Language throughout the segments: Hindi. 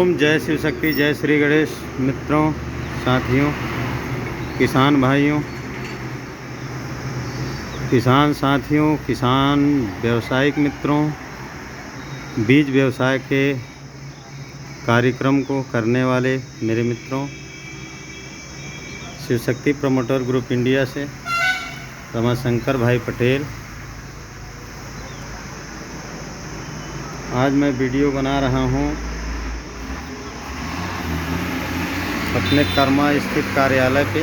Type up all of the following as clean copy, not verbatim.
ओम जय शिव शक्ति, जय श्री गणेश। मित्रों, साथियों, किसान भाइयों, किसान साथियों, किसान व्यवसायिक मित्रों, बीज व्यवसाय के कार्यक्रम को करने वाले मेरे मित्रों, Shiv Shakti promoter group India से रमाशंकर भाई पटेल। आज मैं वीडियो बना रहा हूँ अपने कर्मा स्थित कार्यालय पे।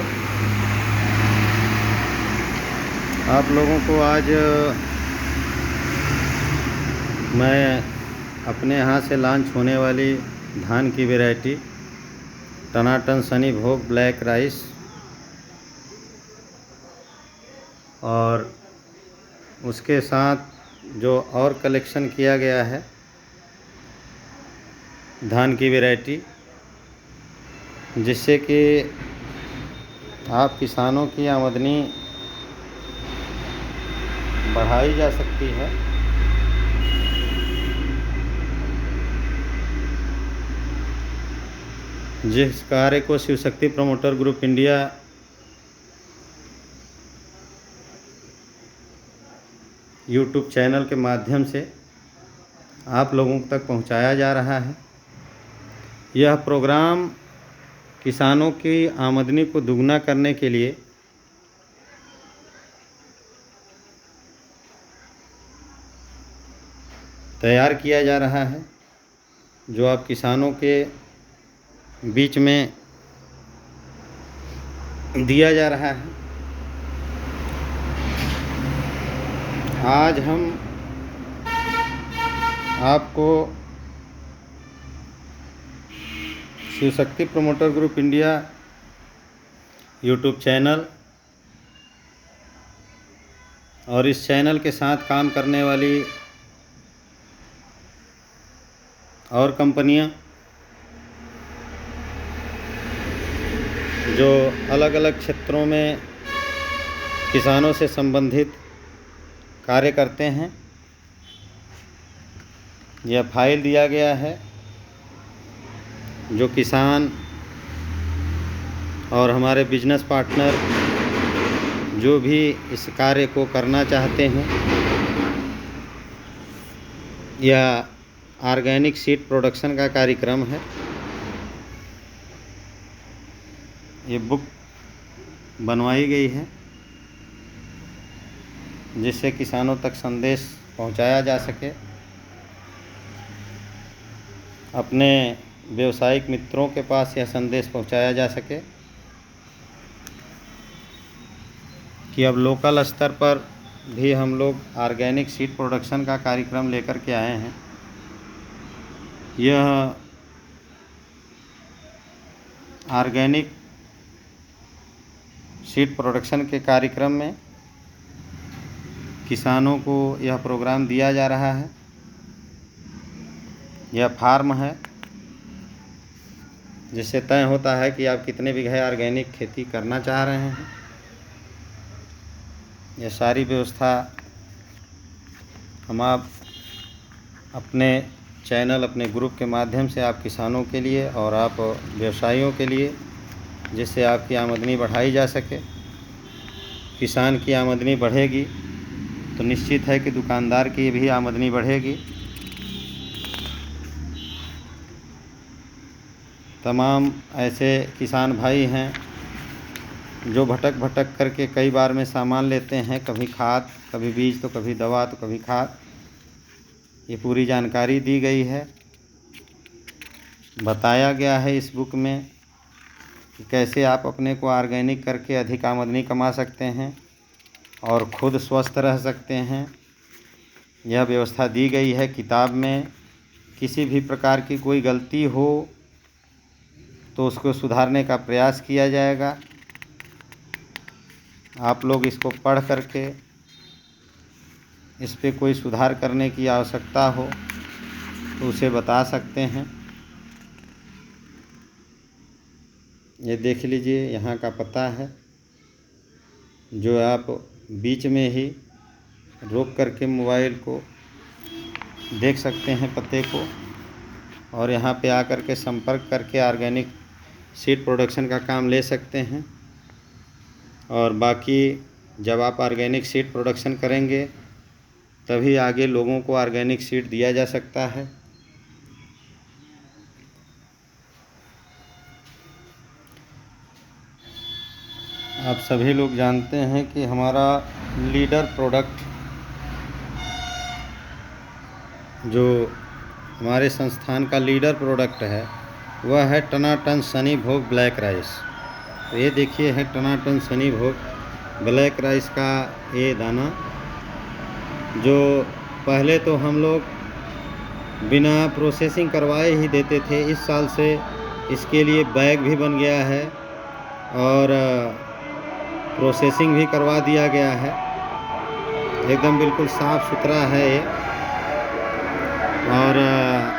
आप लोगों को आज मैं अपने यहाँ से लॉन्च होने वाली धान की वैरायटी टनाटन सनी भोग ब्लैक राइस और उसके साथ जो और कलेक्शन किया गया है धान की वैरायटी, जिससे कि आप किसानों की आमदनी बढ़ाई जा सकती है। जिस कार्य को Shiv Shakti promoter group India YouTube channel के माध्यम से आप लोगों तक पहुंचाया जा रहा है, यह प्रोग्राम किसानों की आमदनी को दुगना करने के लिए तैयार किया जा रहा है, जो आप किसानों के बीच में दिया जा रहा है। आज हम आपको Shiv Shakti promoter group India YouTube channel और इस चैनल के साथ काम करने वाली और कंपनियां जो अलग अलग क्षेत्रों में किसानों से संबंधित कार्य करते हैं, यह फाइल दिया गया है। जो किसान और हमारे बिजनेस पार्टनर जो भी इस कार्य को करना चाहते हैं, यह ऑर्गेनिक सीड प्रोडक्शन का कार्यक्रम है। ये बुक बनवाई गई है जिससे किसानों तक संदेश पहुंचाया जा सके, अपने व्यवसायिक मित्रों के पास यह संदेश पहुंचाया जा सके कि अब लोकल स्तर पर भी हम लोग ऑर्गेनिक सीड प्रोडक्शन का कार्यक्रम लेकर के आए हैं। यह ऑर्गेनिक सीड प्रोडक्शन के कार्यक्रम में किसानों को यह प्रोग्राम दिया जा रहा है। यह फार्म है जिससे तय होता है कि आप कितने बीघे ऑर्गेनिक खेती करना चाह रहे हैं। यह सारी व्यवस्था हम आप अपने चैनल, अपने ग्रुप के माध्यम से आप किसानों के लिए और आप व्यवसायियों के लिए, जिससे आपकी आमदनी बढ़ाई जा सके। किसान की आमदनी बढ़ेगी तो निश्चित है कि दुकानदार की भी आमदनी बढ़ेगी। तमाम ऐसे किसान भाई हैं जो भटक भटक करके कई बार में सामान लेते हैं, कभी खाद, कभी बीज, तो कभी दवा, तो कभी खाद। ये पूरी जानकारी दी गई है, बताया गया है इस बुक में कि कैसे आप अपने को ऑर्गेनिक करके अधिक आमदनी कमा सकते हैं और खुद स्वस्थ रह सकते हैं। यह व्यवस्था दी गई है किताब में। किसी भी प्रकार की कोई गलती हो तो उसको सुधारने का प्रयास किया जाएगा। आप लोग इसको पढ़ करके इस पे कोई सुधार करने की आवश्यकता हो तो उसे बता सकते हैं। ये देख लीजिए, यहाँ का पता है, जो आप बीच में ही रोक करके मोबाइल को देख सकते हैं पते को, और यहाँ पे आकर के संपर्क करके ऑर्गेनिक सीड प्रोडक्शन का काम ले सकते हैं। और बाकी जब आप ऑर्गेनिक सीड प्रोडक्शन करेंगे तभी आगे लोगों को ऑर्गेनिक सीड दिया जा सकता है। आप सभी लोग जानते हैं कि हमारा लीडर प्रोडक्ट जो हमारे संस्थान का लीडर प्रोडक्ट है वह है टनाटन सनी भोग ब्लैक राइस। तो ये देखिए है टनाटन सनी भोग ब्लैक राइस का ये दाना, जो पहले तो हम लोग बिना प्रोसेसिंग करवाए ही देते थे। इस साल से इसके लिए बैग भी बन गया है और प्रोसेसिंग भी करवा दिया गया है। एकदम बिल्कुल साफ़ सुथरा है ये। और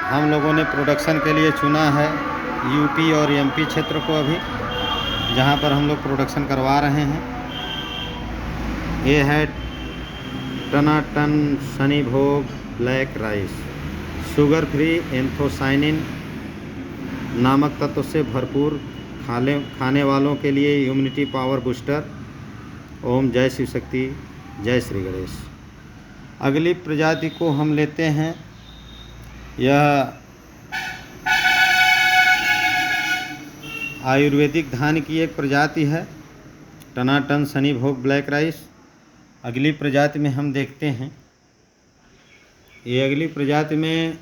हम लोगों ने प्रोडक्शन के लिए चुना है यूपी और एमपी क्षेत्र को अभी, जहाँ पर हम लोग प्रोडक्शन करवा रहे हैं। ये है टनाटन सनी भोग black rice, sugar free anthocyanin नामक तत्व से भरपूर, खाने वालों के लिए इम्यूनिटी पावर बूस्टर। ओम जय शिव शक्ति, जय श्री गणेश। अगली प्रजाति को हम लेते हैं, यह आयुर्वेदिक धान की एक प्रजाति है, टनाटन सनी भोग ब्लैक राइस। अगली प्रजाति में हम देखते हैं, ये अगली प्रजाति में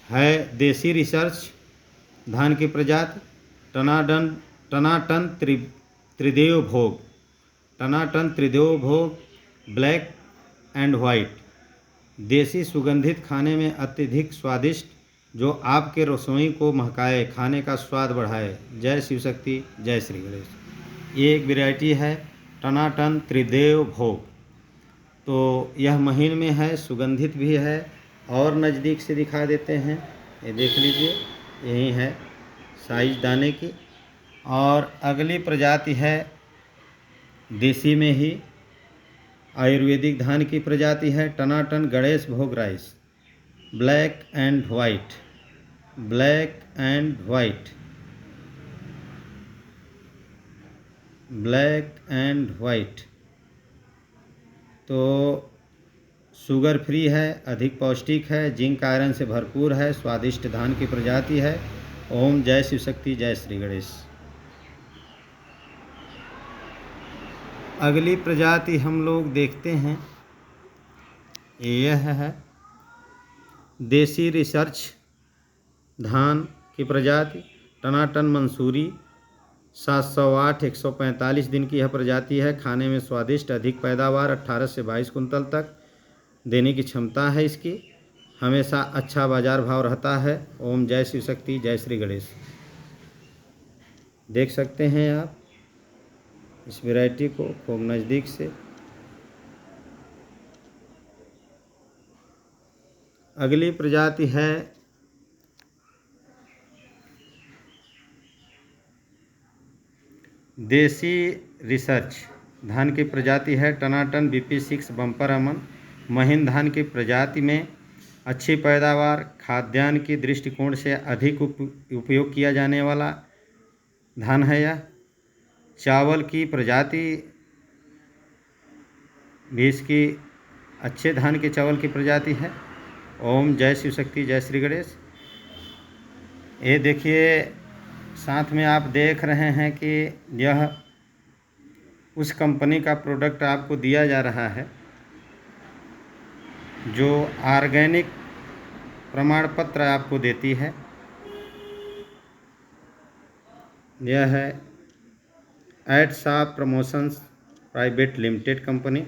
है देसी रिसर्च धान की प्रजाति, टनाटन त्रिदेव भोग, टनाटन त्रिदेव भोग ब्लैक एंड वाइट। देसी सुगंधित, खाने में अत्यधिक स्वादिष्ट, जो आपके रसोई को महकाए, खाने का स्वाद बढ़ाए। जय शिव शक्ति, जय श्री गणेश। ये एक वैरायटी है टनाटन त्रिदेव भोग। तो यह महीन में है, सुगंधित भी है। और नज़दीक से दिखा देते हैं, ये देख लीजिए, यही है साइज दाने की। और अगली प्रजाति है देसी में ही आयुर्वेदिक धान की प्रजाति है, टनाटन गणेश भोग rice, black and white, black and white, black and white. तो शुगर फ्री है, अधिक पौष्टिक है, जिंक आयरन से भरपूर है, स्वादिष्ट धान की प्रजाति है। ओम जय शिव शक्ति, जय श्री गणेश। अगली प्रजाति हम लोग देखते हैं, यह है देसी रिसर्च धान की प्रजाति, टनाटन मंसूरी 708 145 दिन की यह प्रजाति है। खाने में स्वादिष्ट, अधिक पैदावार, 18 से 22 कुंतल तक देने की क्षमता है इसकी। हमेशा अच्छा बाजार भाव रहता है। ओम जय शिव शक्ति, जय श्री गणेश। देख सकते हैं आप इस वैरायटी को खूब नज़दीक से। अगली प्रजाति है देसी रिसर्च धान की प्रजाति है, टनाटन BP6 बम्पर अमन। महीन धान की प्रजाति में अच्छी पैदावार, खाद्यान्न की दृष्टिकोण से अधिक उपयोग किया जाने वाला धान है यह। चावल की प्रजाति भी इसकी अच्छे धान के चावल की प्रजाति है। ओम जय शिव शक्ति, जय श्री गणेश। ये देखिए, साथ में आप देख रहे हैं कि यह उस कंपनी का प्रोडक्ट आपको दिया जा रहा है जो ऑर्गेनिक प्रमाण पत्र आपको देती है। यह है एडसाप प्रमोशंस प्राइवेट लिमिटेड कंपनी।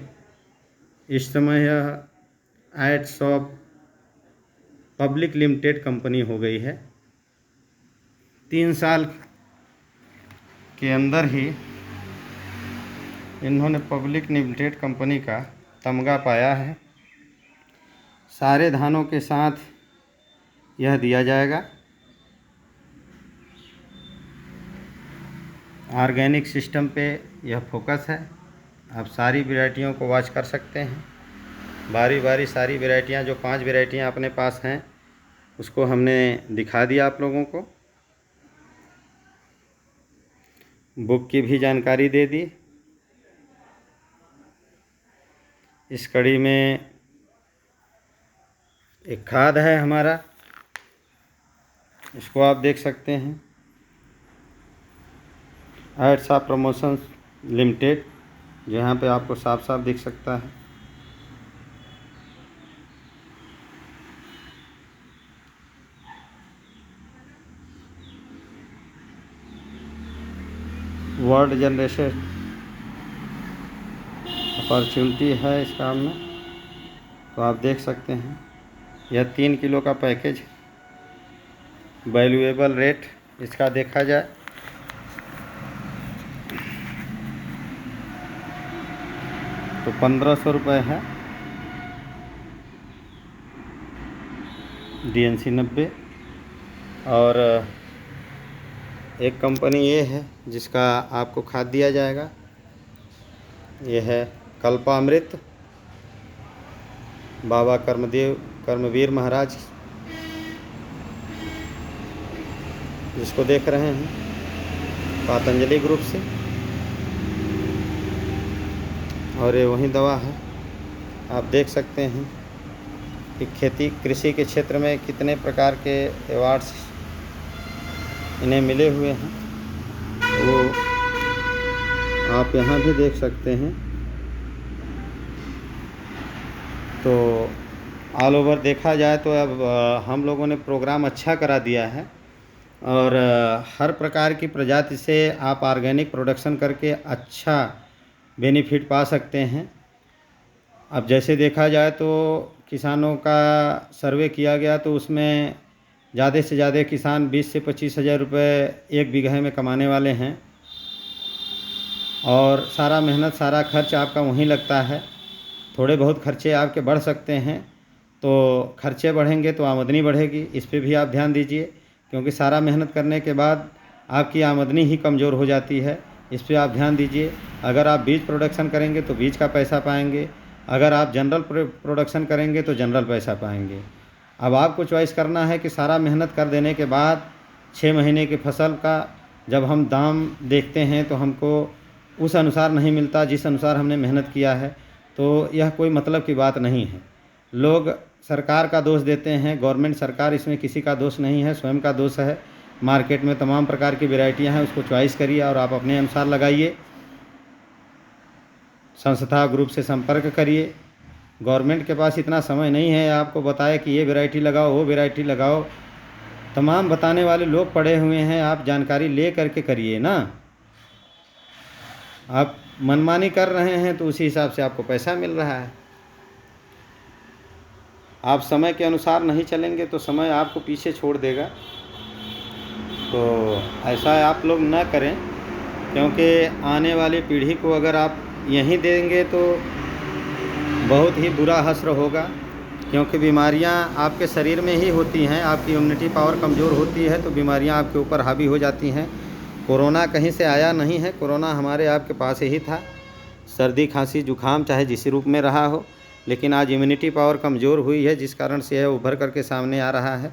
इस समय यह एडसॉप पब्लिक लिमिटेड कंपनी हो गई है। 3 साल के अंदर ही इन्होंने पब्लिक लिमिटेड कंपनी का तमगा पाया है। सारे धानों के साथ यह दिया जाएगा। ऑर्गेनिक सिस्टम पे यह फोकस है। आप सारी वैरायटियों को वॉच कर सकते हैं, बारी बारी सारी वैरायटियां, जो 5 वैरायटियां अपने पास हैं उसको हमने दिखा दिया आप लोगों को। बुक की भी जानकारी दे दी। इस कड़ी में एक खाद है हमारा, इसको आप देख सकते हैं, एड्स प्रमोशंस लिमिटेड, जहाँ पे आपको साफ साफ दिख सकता है। वर्ल्ड जनरेशन अपॉर्चुनिटी है इस काम में, तो आप देख सकते हैं। यह 3 किलो का पैकेज है। वैल्यूएबल रेट इसका देखा जाए तो 1500 रुपये है। DNC 90। और एक कंपनी ये है जिसका आपको खाद दिया जाएगा, ये है कल्पामृत, बाबा कर्मवीर महाराज, जिसको देख रहे हैं, पतंजलि ग्रुप से। और ये वही दवा है। आप देख सकते हैं कि कृषि के क्षेत्र में कितने प्रकार के अवार्ड्स इन्हें मिले हुए हैं, वो आप यहाँ भी देख सकते हैं। तो ऑल ओवर देखा जाए तो अब हम लोगों ने प्रोग्राम अच्छा करा दिया है, और हर प्रकार की प्रजाति से आप ऑर्गेनिक प्रोडक्शन करके अच्छा बेनिफिट पा सकते हैं। अब जैसे देखा जाए तो किसानों का सर्वे किया गया तो उसमें ज़्यादा से ज़्यादा किसान 20 से 25 हज़ार रुपये 1 बीघे में कमाने वाले हैं, और सारा मेहनत सारा खर्च आपका वहीं लगता है। थोड़े बहुत खर्चे आपके बढ़ सकते हैं, तो खर्चे बढ़ेंगे तो आमदनी बढ़ेगी, इस पे भी आप ध्यान दीजिए, क्योंकि सारा मेहनत करने के बाद आपकी आमदनी ही कमज़ोर हो जाती है। इस पे आप ध्यान दीजिए। अगर आप बीज प्रोडक्शन करेंगे तो बीज का पैसा पाएंगे, अगर आप जनरल प्रोडक्शन करेंगे तो जनरल पैसा पाएंगे। अब आपको चॉइस करना है कि सारा मेहनत कर देने के बाद 6 महीने की फसल का जब हम दाम देखते हैं तो हमको उस अनुसार नहीं मिलता जिस अनुसार हमने मेहनत किया है, तो यह कोई मतलब की बात नहीं है। लोग सरकार का दोष देते हैं, गवर्नमेंट सरकार, इसमें किसी का दोष नहीं है, स्वयं का दोष है। मार्केट में तमाम प्रकार की वैरायटियां हैं, उसको चॉइस करिए और आप अपने अनुसार लगाइए। संस्था ग्रुप से संपर्क करिए। गवर्नमेंट के पास इतना समय नहीं है आपको बताए कि ये वैरायटी लगाओ वो वैरायटी लगाओ। तमाम बताने वाले लोग पड़े हुए हैं, आप जानकारी ले करके करिए ना। आप मनमानी कर रहे हैं तो उसी हिसाब से आपको पैसा मिल रहा है। आप समय के अनुसार नहीं चलेंगे तो समय आपको पीछे छोड़ देगा। तो ऐसा आप लोग ना करें, क्योंकि आने वाली पीढ़ी को अगर आप यहीं देंगे तो बहुत ही बुरा हश्र होगा, क्योंकि बीमारियां आपके शरीर में ही होती हैं। आपकी इम्यूनिटी पावर कमज़ोर होती है तो बीमारियां आपके ऊपर हावी हो जाती हैं। कोरोना कहीं से आया नहीं है, कोरोना हमारे आपके पास ही था। सर्दी खांसी जुखाम चाहे जिस रूप में रहा हो, लेकिन आज इम्यूनिटी पावर कमज़ोर हुई है, जिस कारण से यह उभर करके सामने आ रहा है।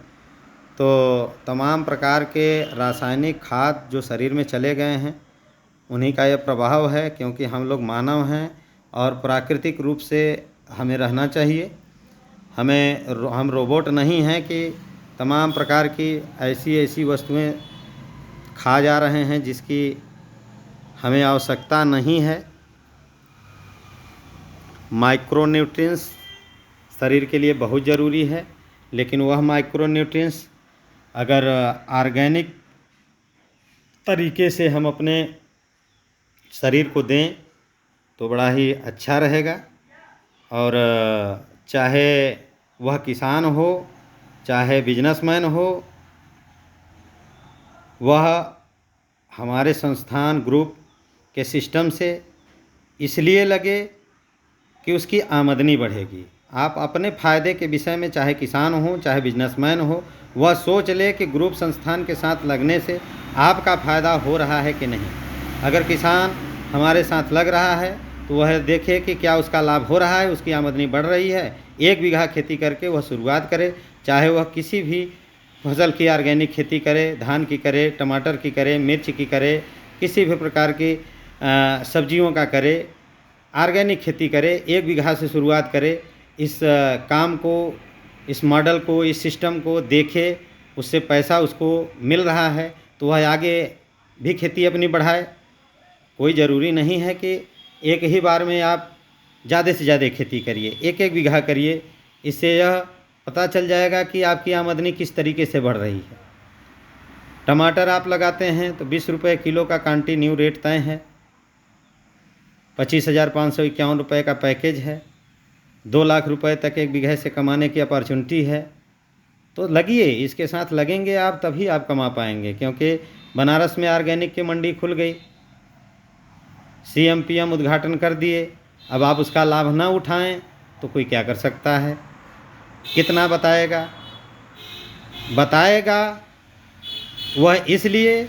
तो तमाम प्रकार के रासायनिक खाद जो शरीर में चले गए हैं, उन्हीं का यह प्रभाव है, क्योंकि हम लोग मानव हैं और प्राकृतिक रूप से हमें रहना चाहिए। हम रोबोट नहीं हैं कि तमाम प्रकार की ऐसी ऐसी वस्तुएं खा जा रहे हैं जिसकी हमें आवश्यकता नहीं है। माइक्रोन्यूट्रिएंट्स शरीर के लिए बहुत ज़रूरी है, लेकिन वह माइक्रोन्यूट्रिएंट्स अगर ऑर्गेनिक तरीके से हम अपने शरीर को दें तो बड़ा ही अच्छा रहेगा। और चाहे वह किसान हो चाहे बिजनेसमैन हो, वह हमारे संस्थान ग्रुप के सिस्टम से इसलिए लगे कि उसकी आमदनी बढ़ेगी। आप अपने फ़ायदे के विषय में, चाहे किसान हो चाहे बिजनेसमैन हो, वह सोच ले कि ग्रुप संस्थान के साथ लगने से आपका फ़ायदा हो रहा है कि नहीं। अगर किसान हमारे साथ लग रहा है तो वह देखे कि क्या उसका लाभ हो रहा है, उसकी आमदनी बढ़ रही है। 1 बीघा खेती करके वह शुरुआत करे, चाहे वह किसी भी फसल की ऑर्गेनिक खेती करे, धान की करे, टमाटर की करे, मिर्च की करे, किसी भी प्रकार की सब्जियों का करे, ऑर्गेनिक खेती करे, 1 बीघा से शुरुआत करे। इस काम को, इस मॉडल को, इस सिस्टम को देखे, उससे पैसा उसको मिल रहा है तो वह आगे भी खेती अपनी बढ़ाए। कोई ज़रूरी नहीं है कि एक ही बार में आप ज़्यादा से ज़्यादा खेती करिए, 1-1 बीघा करिए। इससे यह पता चल जाएगा कि आपकी आमदनी किस तरीके से बढ़ रही है। टमाटर आप लगाते हैं तो 20 रुपये किलो का कंटिन्यू रेट तय है, 25,551 रुपये का पैकेज है, 2 लाख रुपए तक 1 बीघे से कमाने की अपॉर्चुनिटी है। तो लगिए, इसके साथ लगेंगे आप तभी आप कमा पाएंगे, क्योंकि बनारस में ऑर्गेनिक की मंडी खुल गई, CM-PM उद्घाटन कर दिए। अब आप उसका लाभ ना उठाएं तो कोई क्या कर सकता है। कितना बताएगा वह इसलिए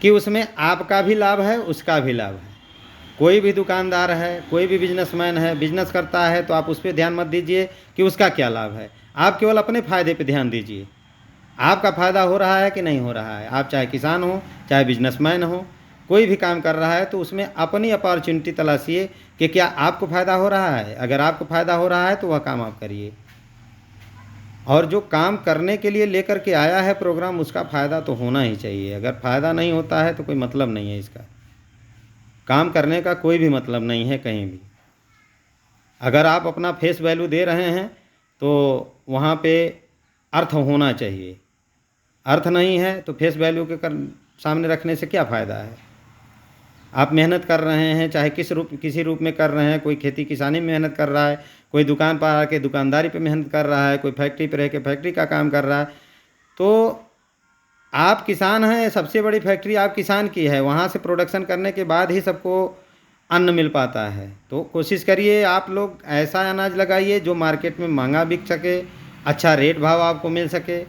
कि उसमें आपका भी लाभ है, उसका भी लाभ है। कोई भी दुकानदार है, कोई भी बिजनेसमैन है, बिजनेस करता है तो आप उस पर ध्यान मत दीजिए कि उसका क्या लाभ है। आप केवल अपने फ़ायदे पे ध्यान दीजिए, आपका फ़ायदा हो रहा है कि नहीं हो रहा है। आप चाहे किसान हो, चाहे बिजनेसमैन हो, कोई भी काम कर रहा है तो उसमें अपनी अपॉर्चुनिटी तलाशिए कि क्या आपको फ़ायदा हो रहा है। अगर आपको फ़ायदा हो रहा है तो वह काम आप करिए, और जो काम करने के लिए लेकर के आया है प्रोग्राम, उसका फ़ायदा तो होना ही चाहिए। अगर फ़ायदा नहीं होता है तो कोई मतलब नहीं है, इसका काम करने का कोई भी मतलब नहीं है कहीं भी। अगर आप अपना फेस वैल्यू दे रहे हैं तो वहाँ पे अर्थ होना चाहिए। अर्थ नहीं है तो फेस वैल्यू के सामने रखने से क्या फ़ायदा है। आप मेहनत कर रहे हैं, चाहे किसी रूप में कर रहे हैं, कोई खेती किसानी में मेहनत कर रहा है, कोई दुकान पर आके दुकानदारी पे मेहनत कर रहा है, कोई फैक्ट्री पे रह के फैक्ट्री का काम कर रहा है, तो आप किसान हैं, सबसे बड़ी फैक्ट्री आप किसान की है, वहाँ से प्रोडक्शन करने के बाद ही सबको अन्न मिल पाता है। तो कोशिश करिए आप लोग ऐसा अनाज लगाइए जो मार्केट में महंगा बिक सके, अच्छा रेट भाव आपको मिल सके।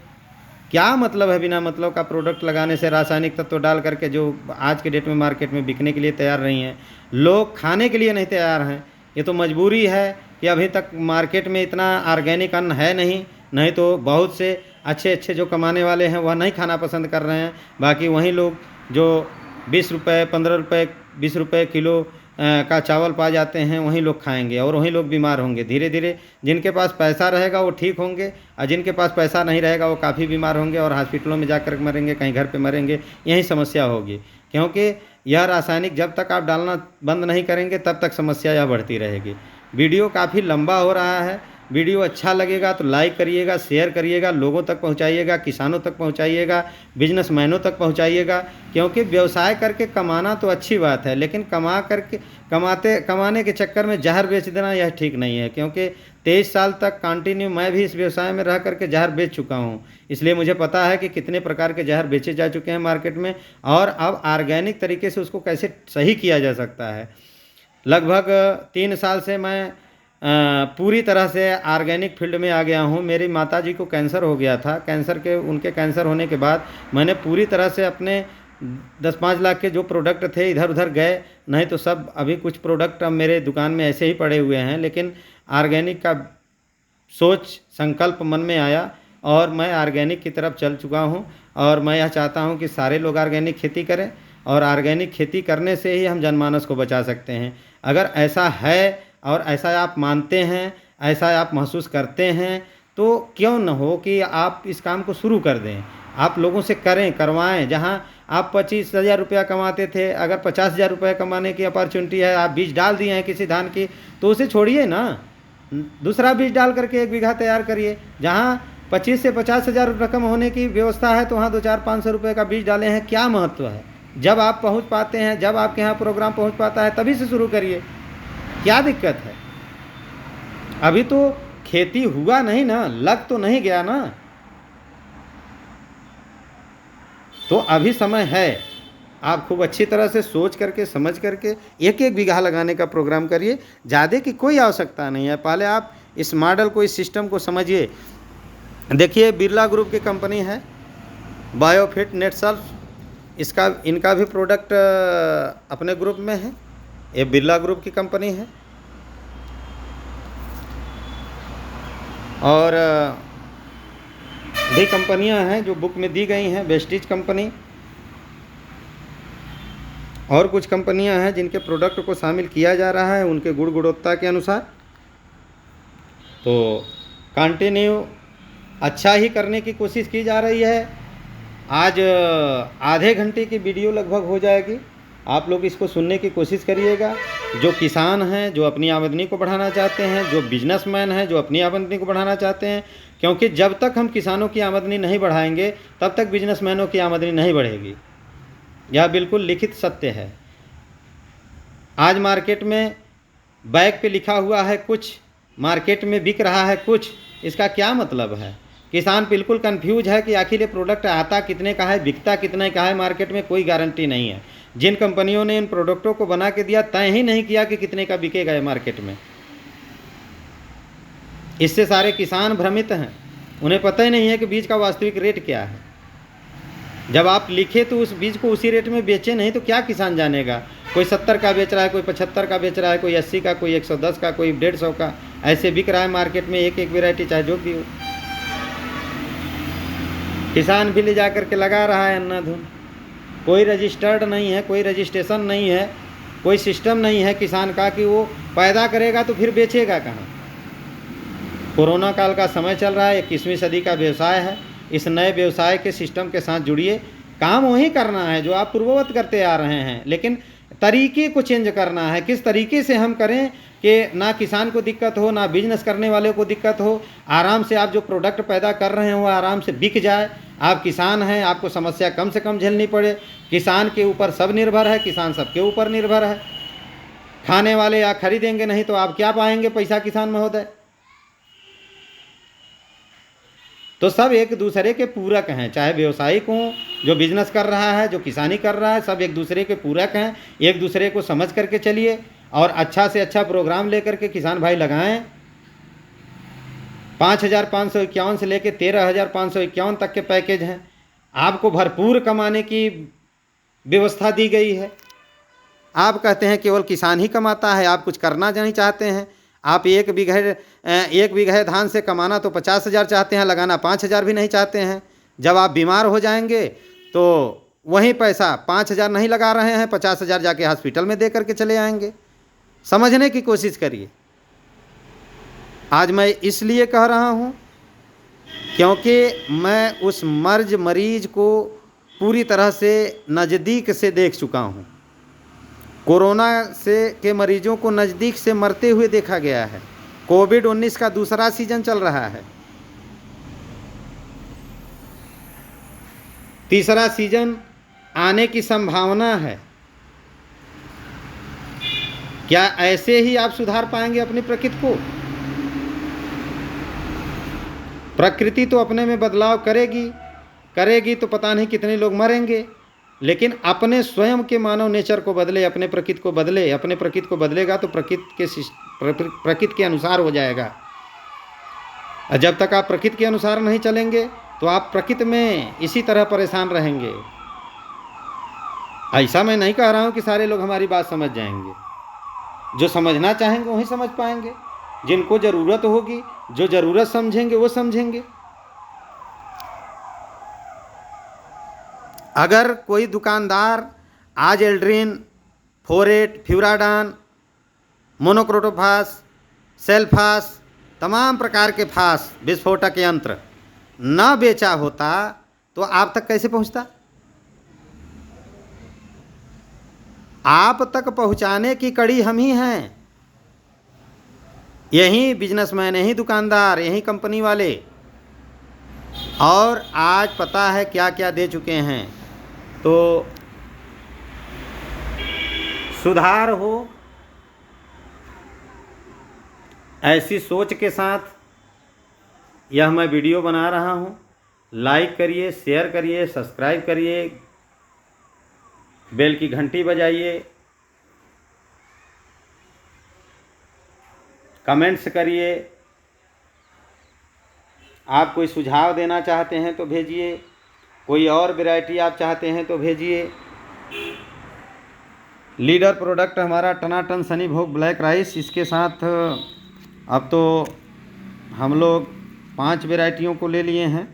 क्या मतलब है बिना मतलब का प्रोडक्ट लगाने से, रासायनिक तत्व डाल करके, जो आज के डेट में मार्केट में बिकने के लिए तैयार नहीं है, लोग खाने के लिए नहीं तैयार हैं। ये तो मजबूरी है कि अभी तक मार्केट में इतना ऑर्गेनिक अन्न है नहीं तो बहुत से अच्छे जो कमाने वाले हैं वह नहीं खाना पसंद कर रहे हैं। बाकी वहीं लोग जो 20 रुपये, 15 रुपये, 20 रुपये किलो का चावल पा जाते हैं, वहीं लोग खाएंगे और वहीं लोग बीमार होंगे। धीरे धीरे जिनके पास पैसा रहेगा वो ठीक होंगे, और जिनके पास पैसा नहीं रहेगा वो काफ़ी बीमार होंगे और हॉस्पिटलों में जाकर मरेंगे, कहीं घर पे मरेंगे। यही समस्या होगी, क्योंकि यह रासायनिक जब तक आप डालना बंद नहीं करेंगे तब तक समस्या यह बढ़ती रहेगी। वीडियो काफ़ी लंबा हो रहा है, वीडियो अच्छा लगेगा तो लाइक करिएगा, शेयर करिएगा, लोगों तक पहुंचाइएगा, किसानों तक पहुंचाइएगा, बिजनेसमैनों तक पहुंचाइएगा। क्योंकि व्यवसाय करके कमाना तो अच्छी बात है, लेकिन कमाने के चक्कर में जहर बेच देना यह ठीक नहीं है। क्योंकि 23 साल तक कंटिन्यू मैं भी इस व्यवसाय में रह करके जहर बेच चुका हूँ, इसलिए मुझे पता है कि कितने प्रकार के जहर बेचे जा चुके हैं मार्केट में, और अब ऑर्गेनिक तरीके से उसको कैसे सही किया जा सकता है। लगभग 3 साल से मैं पूरी तरह से ऑर्गेनिक फील्ड में आ गया हूँ। मेरी माताजी को कैंसर हो गया था, उनके कैंसर होने के बाद मैंने पूरी तरह से अपने 10-5 लाख के जो प्रोडक्ट थे इधर उधर गए, नहीं तो सब अभी कुछ प्रोडक्ट अब मेरे दुकान में ऐसे ही पड़े हुए हैं। लेकिन ऑर्गेनिक का सोच संकल्प मन में आया और मैं ऑर्गेनिक की तरफ चल चुका हूँ, और मैं यह चाहता हूँ कि सारे लोग ऑर्गेनिक खेती करें, और ऑर्गेनिक खेती करने से ही हम जनमानस को बचा सकते हैं। अगर ऐसा है और ऐसा आप मानते हैं, ऐसा आप महसूस करते हैं, तो क्यों न हो कि आप इस काम को शुरू कर दें। आप लोगों से करवाएं। जहां आप 25,000 रुपया कमाते थे, अगर 50,000 रुपये कमाने की अपॉर्चुनिटी है, आप बीज डाल दिए हैं किसी धान की, तो उसे छोड़िए ना, दूसरा बीज डाल करके 1 बीघा तैयार करिए। जहाँ 25 से 50,000 रकम होने की व्यवस्था है तो वहाँ 200-500 रुपये का बीज डालें हैं। क्या महत्व है? जब आप पहुँच पाते हैं, जब आपके यहाँ प्रोग्राम पहुँच पाता है, तभी से शुरू करिए। क्या दिक्कत है? अभी तो खेती हुआ नहीं ना, लग तो नहीं गया ना, तो अभी समय है। आप खूब अच्छी तरह से सोच करके, समझ करके 1-1 बीघा लगाने का प्रोग्राम करिए। ज़्यादा की कोई आवश्यकता नहीं है। पहले आप इस मॉडल को, इस सिस्टम को समझिए। देखिए, बिरला ग्रुप की कंपनी है बायोफिट नेटसर्फ, इनका भी प्रोडक्ट अपने ग्रुप में है। ये बिरला ग्रुप की कंपनी है, और भी कंपनियां हैं जो बुक में दी गई हैं, वेस्टीज कंपनी और कुछ कंपनियां हैं जिनके प्रोडक्ट को शामिल किया जा रहा है उनके गुणवत्ता के अनुसार। तो कंटिन्यू अच्छा ही करने की कोशिश की जा रही है। आज आधे घंटे की वीडियो लगभग हो जाएगी, आप लोग इसको सुनने की कोशिश करिएगा। जो किसान हैं, जो अपनी आमदनी को बढ़ाना चाहते हैं, जो बिजनेसमैन हैं जो अपनी आमदनी को बढ़ाना चाहते हैं, क्योंकि जब तक हम किसानों की आमदनी नहीं बढ़ाएंगे तब तक बिजनेसमैनों की आमदनी नहीं बढ़ेगी। यह बिल्कुल लिखित सत्य है। आज मार्केट में बैग पे लिखा हुआ है कुछ, मार्केट में बिक रहा है कुछ, इसका क्या मतलब है? किसान बिल्कुल कंफ्यूज है कि आखिर ये प्रोडक्ट आता कितने का है, बिकता कितने का है। मार्केट में कोई गारंटी नहीं है। जिन कंपनियों ने इन प्रोडक्टों को बना के दिया तय ही नहीं किया कि कितने का बिकेगा ये मार्केट में। इससे सारे किसान भ्रमित हैं, उन्हें पता ही नहीं है कि बीज का वास्तविक रेट क्या है। जब आप लिखे तो उस बीज को उसी रेट में बेचे नहीं तो क्या किसान जानेगा? कोई 70 का बेच रहा है, कोई 75 का बेच रहा है, कोई 80 का, कोई 110 का, कोई 150 का, ऐसे बिक रहा है मार्केट में एक एक वैरायटी, चाहे जो भी हो। किसान भी ले जा कर के लगा रहा है अंधाधुंध। कोई रजिस्टर्ड नहीं है, कोई रजिस्ट्रेशन नहीं है, कोई सिस्टम नहीं है किसान का कि वो पैदा करेगा तो फिर बेचेगा कहाँ। कोरोना काल का समय चल रहा है, 21वीं सदी का व्यवसाय है। इस नए व्यवसाय के सिस्टम के साथ जुड़िए। काम वही करना है जो आप पूर्ववत करते आ रहे हैं, लेकिन तरीके को चेंज करना है। किस तरीके से हम करें कि ना किसान को दिक्कत हो, ना बिजनेस करने वाले को दिक्कत हो। आराम से आप जो प्रोडक्ट पैदा कर रहे हैं वो आराम से बिक जाए। आप किसान हैं, आपको समस्या कम से कम झेलनी पड़े। किसान के ऊपर सब निर्भर है, किसान सबके ऊपर निर्भर है। खाने वाले या खरीदेंगे नहीं तो आप क्या पाएंगे पैसा किसान महोदय? तो सब एक दूसरे के पूरक हैं, चाहे व्यवसायिक हों, जो बिजनेस कर रहा है, जो किसानी कर रहा है, सब एक दूसरे के पूरक हैं। एक दूसरे को समझ करके चलिए और अच्छा से अच्छा प्रोग्राम लेकर के किसान भाई लगाएं। 5,551 से लेकर 13,551 तक के पैकेज हैं। आपको भरपूर कमाने की व्यवस्था दी गई है। आप कहते हैं केवल किसान ही कमाता है, आप कुछ करना नहीं चाहते हैं। आप एक बीघे धान से कमाना तो 50,000 चाहते हैं, लगाना 5,000 भी नहीं चाहते हैं। जब आप बीमार हो जाएंगे तो वही पैसा 5,000 नहीं लगा रहे हैं, 50,000 जाके हॉस्पिटल में दे करके चले आएंगे। समझने की कोशिश करिए। आज मैं इसलिए कह रहा हूँ क्योंकि मैं उस मरीज को पूरी तरह से नज़दीक से देख चुका हूँ। कोरोना के मरीजों को नज़दीक से मरते हुए देखा गया है। कोविड-19 का दूसरा सीजन चल रहा है, तीसरा सीजन आने की संभावना है। क्या ऐसे ही आप सुधार पाएंगे अपनी प्रकृति को? प्रकृति तो अपने में बदलाव करेगी तो पता नहीं कितने लोग मरेंगे, लेकिन अपने स्वयं के मानव नेचर को बदले, अपने प्रकृति को बदले। अपने प्रकृति को बदलेगा तो प्रकृति के अनुसार हो जाएगा। और जब तक आप प्रकृति के अनुसार नहीं चलेंगे तो आप प्रकृति में इसी तरह परेशान रहेंगे। ऐसा मैं नहीं कह रहा हूँ कि सारे लोग हमारी बात समझ जाएंगे। जो समझना चाहेंगे वही समझ पाएंगे। जिनको ज़रूरत होगी, जो ज़रूरत समझेंगे वो समझेंगे। अगर कोई दुकानदार आज एल्ड्रीन, फोरेट, फ्यूराडान, मोनोक्रोटोफास, सेल्फास, तमाम प्रकार के फास विस्फोटक यंत्र न बेचा होता तो आप तक कैसे पहुंचता? आप तक पहुंचाने की कड़ी हम ही हैं। यही बिजनेसमैन, यही दुकानदार, यही कंपनी वाले। और आज पता है क्या क्या दे चुके हैं। तो सुधार हो, ऐसी सोच के साथ यह मैं वीडियो बना रहा हूँ। लाइक करिए, शेयर करिए, सब्सक्राइब करिए, बेल की घंटी बजाइए, कमेंट्स करिए। आप कोई सुझाव देना चाहते हैं तो भेजिए, कोई और वैरायटी आप चाहते हैं तो भेजिए। लीडर प्रोडक्ट हमारा टनाटन सनी भोग ब्लैक राइस, इसके साथ अब तो हम लोग 5 वैरायटियों को ले लिए हैं।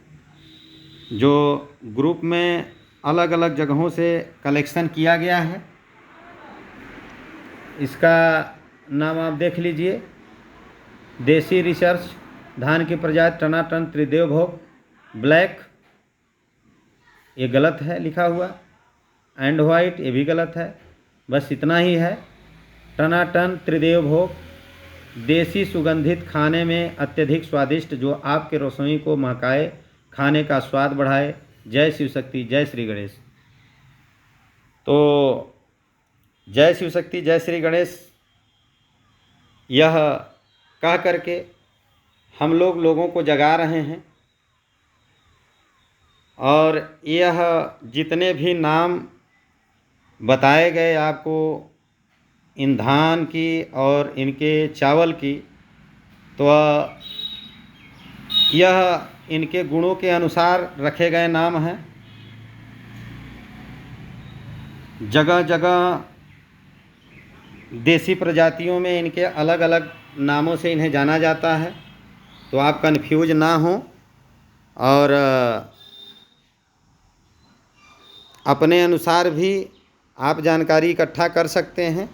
जो ग्रुप में अलग अलग जगहों से कलेक्शन किया गया है। इसका नाम आप देख लीजिए, देसी रिसर्च धान की प्रजाति टनाटन त्रिदेव भोग ब्लैक, ये गलत है लिखा हुआ। एंड वाइट, ये भी गलत है। बस इतना ही है। टनाटन त्रिदेव भोग देसी सुगंधित, खाने में अत्यधिक स्वादिष्ट, जो आपके रसोई को महकाए, खाने का स्वाद बढ़ाए। जय शिव शक्ति, जय श्री गणेश। तो जय शिव शक्ति, जय श्री गणेश यह कह करके हम लोगों को जगा रहे हैं। और यह जितने भी नाम बताए गए आपको इन धान की और इनके चावल की, तो यह इनके गुणों के अनुसार रखे गए नाम हैं। जगह जगह देसी प्रजातियों में इनके अलग अलग नामों से इन्हें जाना जाता है, तो आप कंफ्यूज ना हो और अपने अनुसार भी आप जानकारी इकट्ठा कर सकते हैं।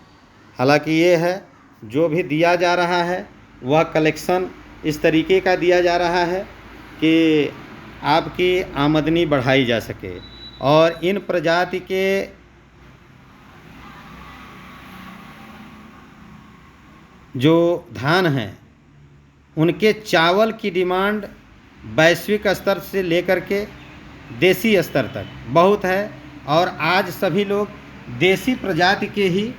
हालांकि ये है, जो भी दिया जा रहा है वह कलेक्शन इस तरीके का दिया जा रहा है कि आपकी आमदनी बढ़ाई जा सके। और इन प्रजाति के जो धान हैं उनके चावल की डिमांड वैश्विक स्तर से लेकर के देसी स्तर तक बहुत है। और आज सभी लोग देसी प्रजाति के ही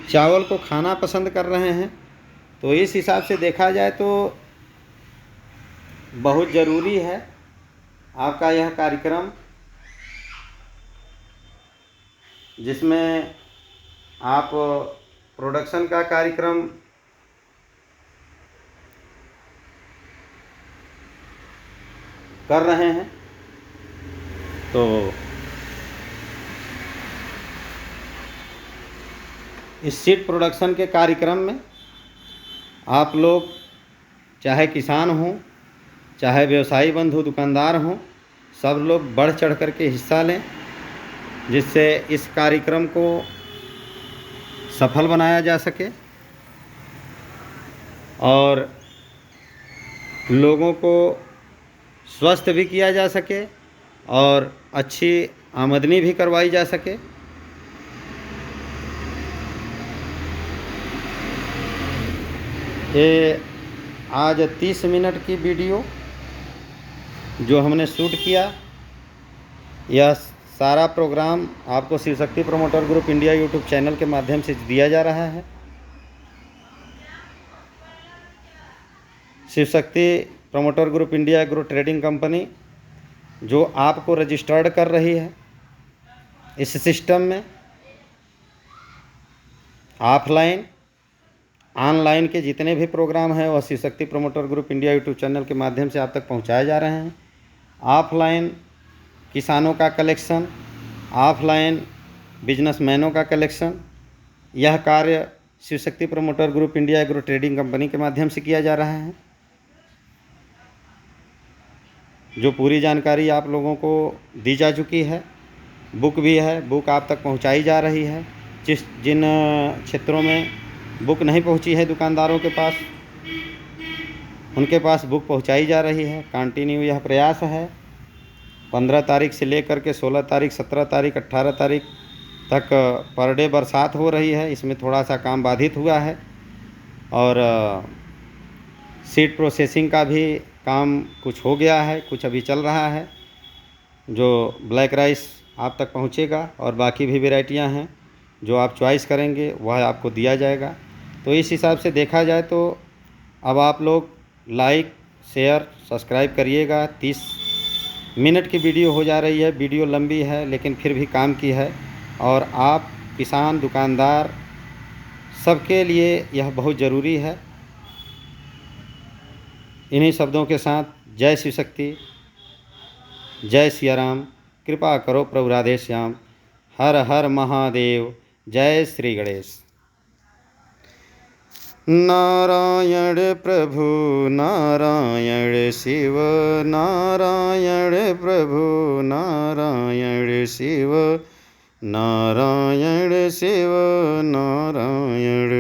चावल को खाना पसंद कर रहे हैं। तो इस हिसाब से देखा जाए तो बहुत ज़रूरी है आपका यह कार्यक्रम, जिसमें आप प्रोडक्शन का कार्यक्रम कर रहे हैं। तो इस सीड प्रोडक्शन के कार्यक्रम में आप लोग चाहे किसान हों, चाहे व्यवसायी बंधु दुकानदार हों, सब लोग बढ़ चढ़ कर के हिस्सा लें, जिससे इस कार्यक्रम को सफल बनाया जा सके और लोगों को स्वस्थ भी किया जा सके और अच्छी आमदनी भी करवाई जा सके। ये आज 30 मिनट की वीडियो जो हमने शूट किया, यह सारा प्रोग्राम आपको Shiv Shakti promoter group India YouTube channel के माध्यम से दिया जा रहा है। Shiv Shakti promoter group India agro trading company जो आपको रजिस्टर्ड कर रही है इस सिस्टम में, ऑफलाइन ऑनलाइन के जितने भी प्रोग्राम हैं वह Shiv Shakti promoter group India YouTube channel के माध्यम से आप तक पहुंचाए जा रहे हैं। ऑफलाइन किसानों का कलेक्शन, ऑफलाइन बिजनेसमैनों का कलेक्शन, यह कार्य Shiv Shakti promoter group India agro trading company के माध्यम से किया जा रहा है। जो पूरी जानकारी आप लोगों को दी जा चुकी है, बुक भी है, बुक आप तक पहुंचाई जा रही है। जिन क्षेत्रों में बुक नहीं पहुंची है दुकानदारों के पास, उनके पास बुक पहुंचाई जा रही है। कंटिन्यू यह प्रयास है। 15 तारीख से लेकर के 16 तारीख, 17 तारीख, 18 तारीख तक पर डे बरसात हो रही है। इसमें थोड़ा सा काम बाधित हुआ है और सीड प्रोसेसिंग का भी काम कुछ हो गया है, कुछ अभी चल रहा है। जो ब्लैक राइस आप तक पहुंचेगा और बाकी भी वैरायटियां हैं जो आप चॉइस करेंगे वह आपको दिया जाएगा। तो इस हिसाब से देखा जाए तो अब आप लोग लाइक, शेयर, सब्सक्राइब करिएगा। 30 मिनट की वीडियो हो जा रही है, वीडियो लंबी है लेकिन फिर भी काम की है और आप किसान, दुकानदार सबके लिए यह बहुत ज़रूरी है। इन्हीं शब्दों के साथ जय शिव शक्ति, जय सिया राम, कृपा करो प्रभु राधे श्याम, हर हर महादेव, जय श्री गणेश। नारायण प्रभु नारायण शिव नारायण प्रभु नारायण शिव नारायण शिव नारायण।